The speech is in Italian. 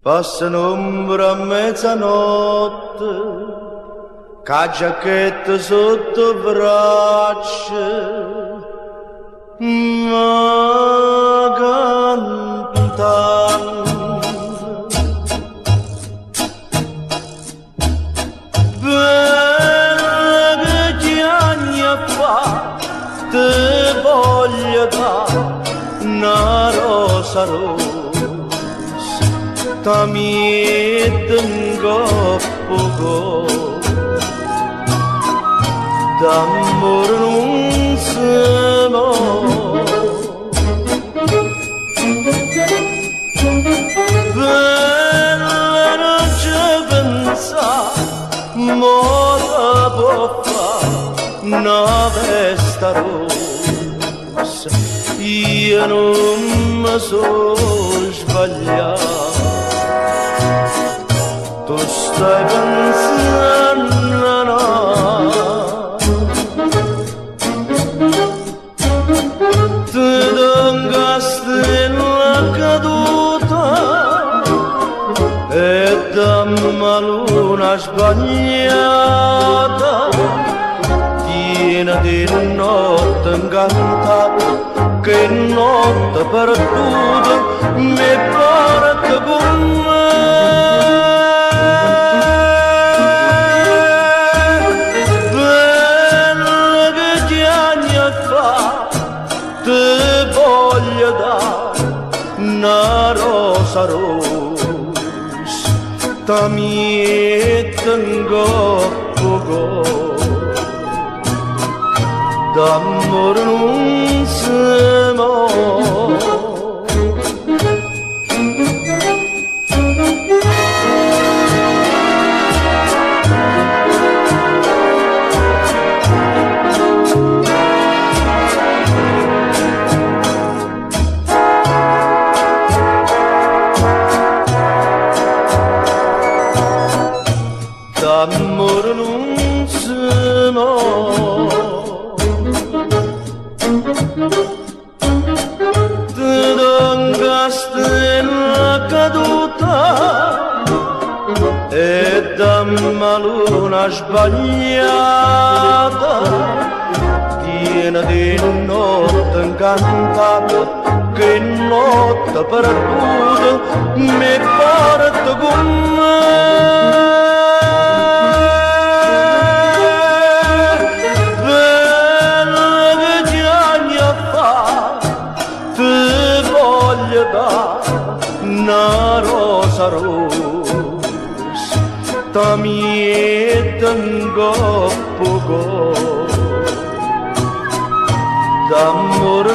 Passa un'ombra a mezzanotte, ca giacchetta sotto braccia, ma cantando. Bella che anni fa te voglio dare una rosa rosa, ta mitten goppo d'amor non si muore. Bella non ci pensa, mo ta può fa una festa rossa, io non mi so sbagliato. Tu stai pensando, no, ti dongasti la caduta e dammi la luna sbagliata, piena di notte incantata, che notte perduta mi porta con me. Te voglio dare una rosa rossa, ta mitten goppo d'amor non si muore. D'amor non si muore, ti dongasti la caduta e dammi la luna sbagliata, piena di notte incantata, che notte perduta mi porta con me. Una rosa rossa, ta mitten goppo d'amor